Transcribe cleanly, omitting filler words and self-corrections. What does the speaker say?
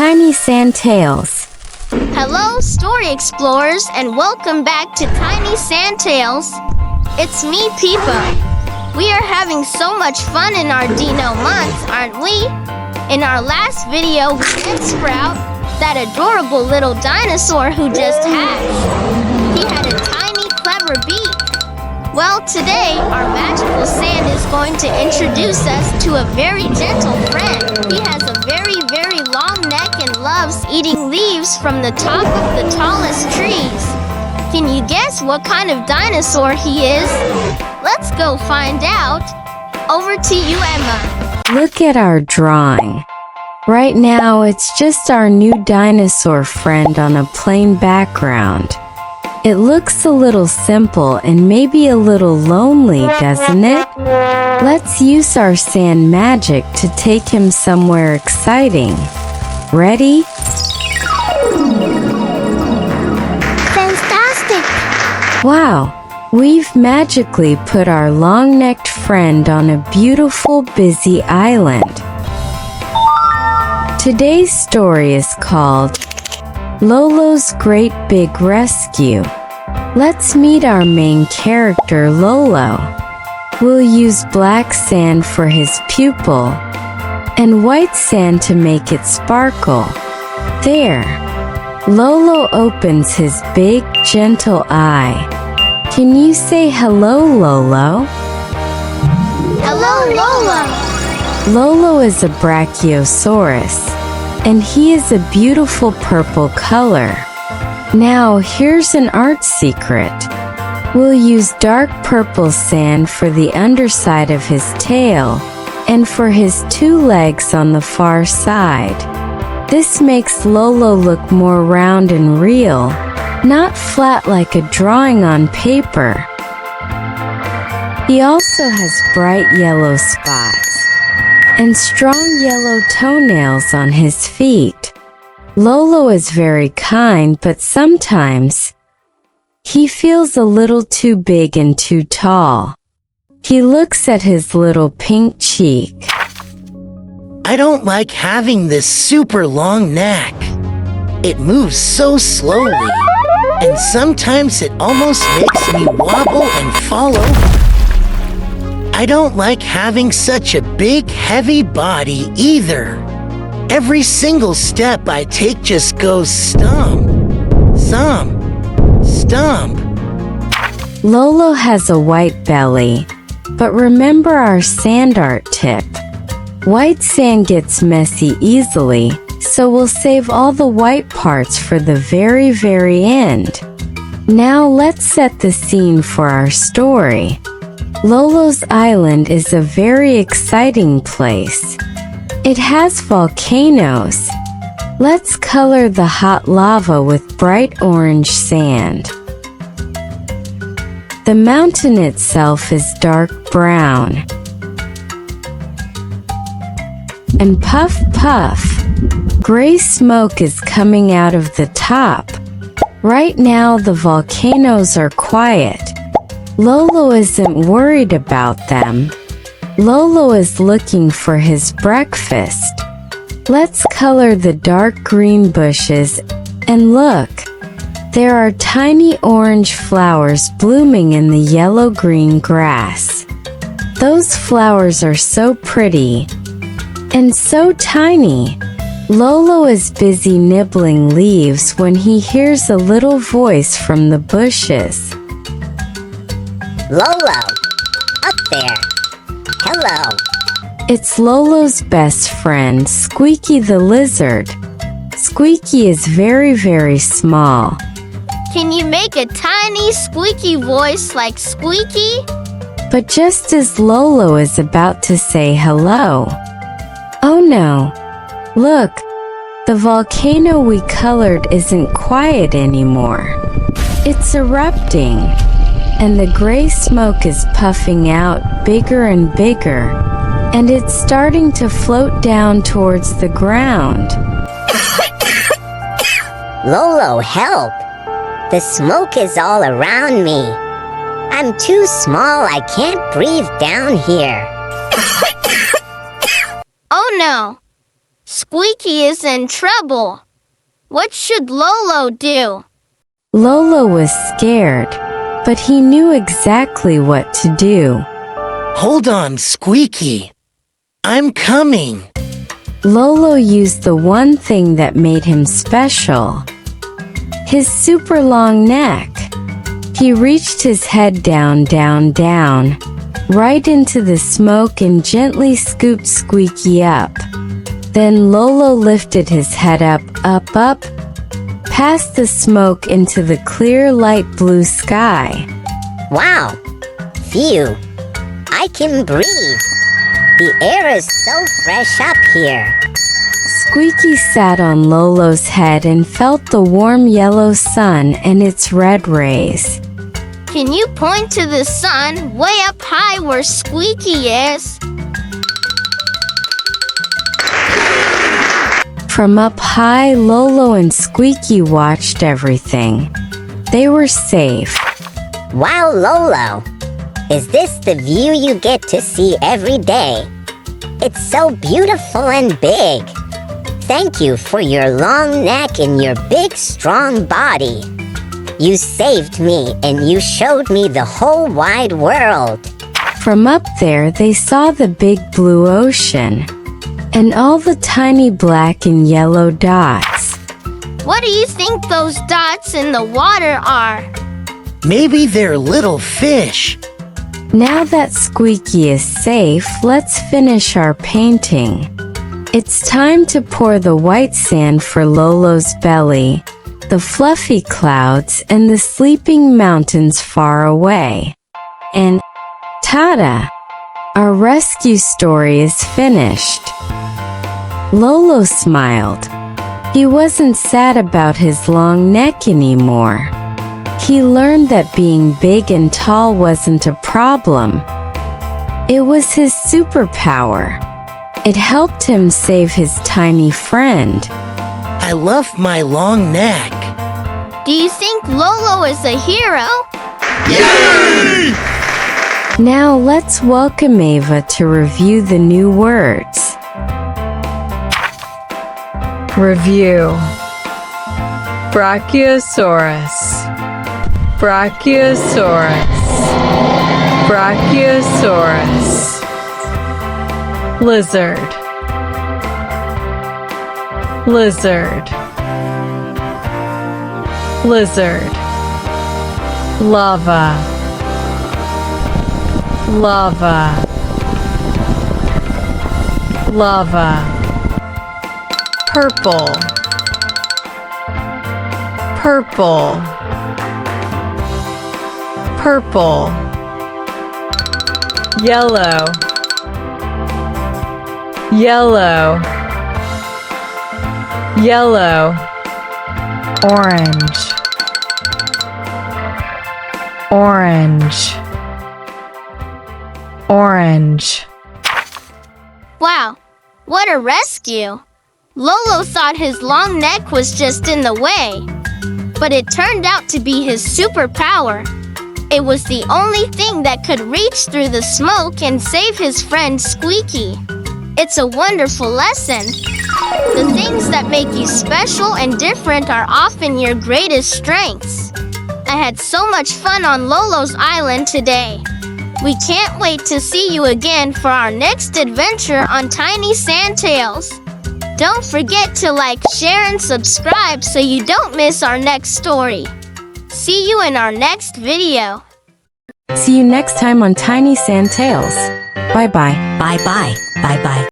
Tiny Sand Tales. Hello, story explorers, and welcome back to Tiny Sand Tales. It's me, Peepa. We are having so much fun in our Dino Month, aren't we? In our last video, we met Sprout, that adorable little dinosaur who just hatched. He had a tiny, clever beak. Well, today, our magical sand is going to introduce us to a very gentle friend. He has a very long neck and loves eating leaves from the top of the tallest trees. Can you guess what kind of dinosaur he is? Let's go find out. Over to you, Emma. Look at our drawing. Right now, it's just our new dinosaur friend on a plain background. It looks a little simple and maybe a little lonely, doesn't it? Let's use our sand magic to take him somewhere exciting. Ready? Fantastic! Wow! We've magically put our long-necked friend on a beautiful, busy island. Today's story is called Lolo's Great Big Rescue. Let's meet our main character, Lolo. We'll use black sand for his pupil and white sand to make it sparkle. There. Lolo opens his big, gentle eye. Can you say hello, Lolo? Hello, Lolo! Lolo is a Brachiosaurus, and he is a beautiful purple color. Now, here's an art secret. We'll use dark purple sand for the underside of his tail and for his two legs on the far side. This makes Lolo look more round and real, not flat like a drawing on paper. He also has bright yellow spots and strong yellow toenails on his feet. Lolo is very kind, but sometimes he feels a little too big and too tall. He looks at his little pink cheek. I don't like having this super long neck. It moves so slowly, and sometimes it almost makes me wobble and fall over. I don't like having such a big, heavy body either. Every single step I take just goes stump, stump. Lolo has a white belly, but remember our sand art tip. White sand gets messy easily, so we'll save all the white parts for the very end. Now let's set the scene for our story. Lolo's island is a very exciting place. It has volcanoes. Let's color the hot lava with bright orange sand. The mountain itself is dark brown. And puff, puff, gray smoke is coming out of the top. Right now the volcanoes are quiet. Lolo isn't worried about them. Lolo is looking for his breakfast. Let's color the dark green bushes, and look, there are tiny orange flowers blooming in the yellow-green grass. Those flowers are so pretty and so tiny. Lolo is busy nibbling leaves when he hears a little voice from the bushes. Lolo, up there. Hello. It's Lolo's best friend, Squeaky the lizard. Squeaky is very small. Can you make a tiny, squeaky voice like Squeaky? But just as Lolo is about to say hello, oh no! Look, the volcano we colored isn't quiet anymore. It's erupting, and the gray smoke is puffing out bigger and bigger, and it's starting to float down towards the ground. Lolo, help! The smoke is all around me. I'm too small, I can't breathe down here. Oh no! Squeaky is in trouble. What should Lolo do? Lolo was scared, but he knew exactly what to do. Hold on, Squeaky. I'm coming. Lolo used the one thing that made him special: his super long neck. He reached his head down, down, down, right into the smoke and gently scooped Squeaky up. Then Lolo lifted his head up, up, up, past the smoke into the clear light blue sky. Wow! Phew! I can breathe! The air is so fresh up here. Squeaky sat on Lolo's head and felt the warm yellow sun and its red rays. Can you point to the sun way up high where Squeaky is? From up high, Lolo and Squeaky watched everything. They were safe. Wow, Lolo! Is this the view you get to see every day? It's so beautiful and big. Thank you for your long neck and your big, strong body. You saved me and you showed me the whole wide world. From up there, they saw the big blue ocean and all the tiny black and yellow dots. What do you think those dots in the water are? Maybe they're little fish. Now that Squeaky is safe, let's finish our painting. It's time to pour the white sand for Lolo's belly, the fluffy clouds, and the sleeping mountains far away. And ta-da! Our rescue story is finished. Lolo smiled. He wasn't sad about his long neck anymore. He learned that being big and tall wasn't a problem. It was his superpower. It helped him save his tiny friend. I love my long neck. Do you think Lolo is a hero? Yay! Now let's welcome Ava to review the new words. Review. Brachiosaurus. Brachiosaurus. Brachiosaurus. Lizard. Lizard. Lizard. Lava. Lava. Lava. Purple. Purple. Purple. Yellow. Yellow. Yellow. Orange. Orange. Orange. Wow, what a rescue! Lolo thought his long neck was just in the way, but it turned out to be his superpower. It was the only thing that could reach through the smoke and save his friend Squeaky. It's a wonderful lesson. The things that make you special and different are often your greatest strengths. I had so much fun on Lolo's Island today. We can't wait to see you again for our next adventure on Tiny Sand Tales. Don't forget to like, share, and subscribe so you don't miss our next story. See you in our next video. See you next time on Tiny Sand Tales. Bye-bye. Bye-bye. Bye-bye.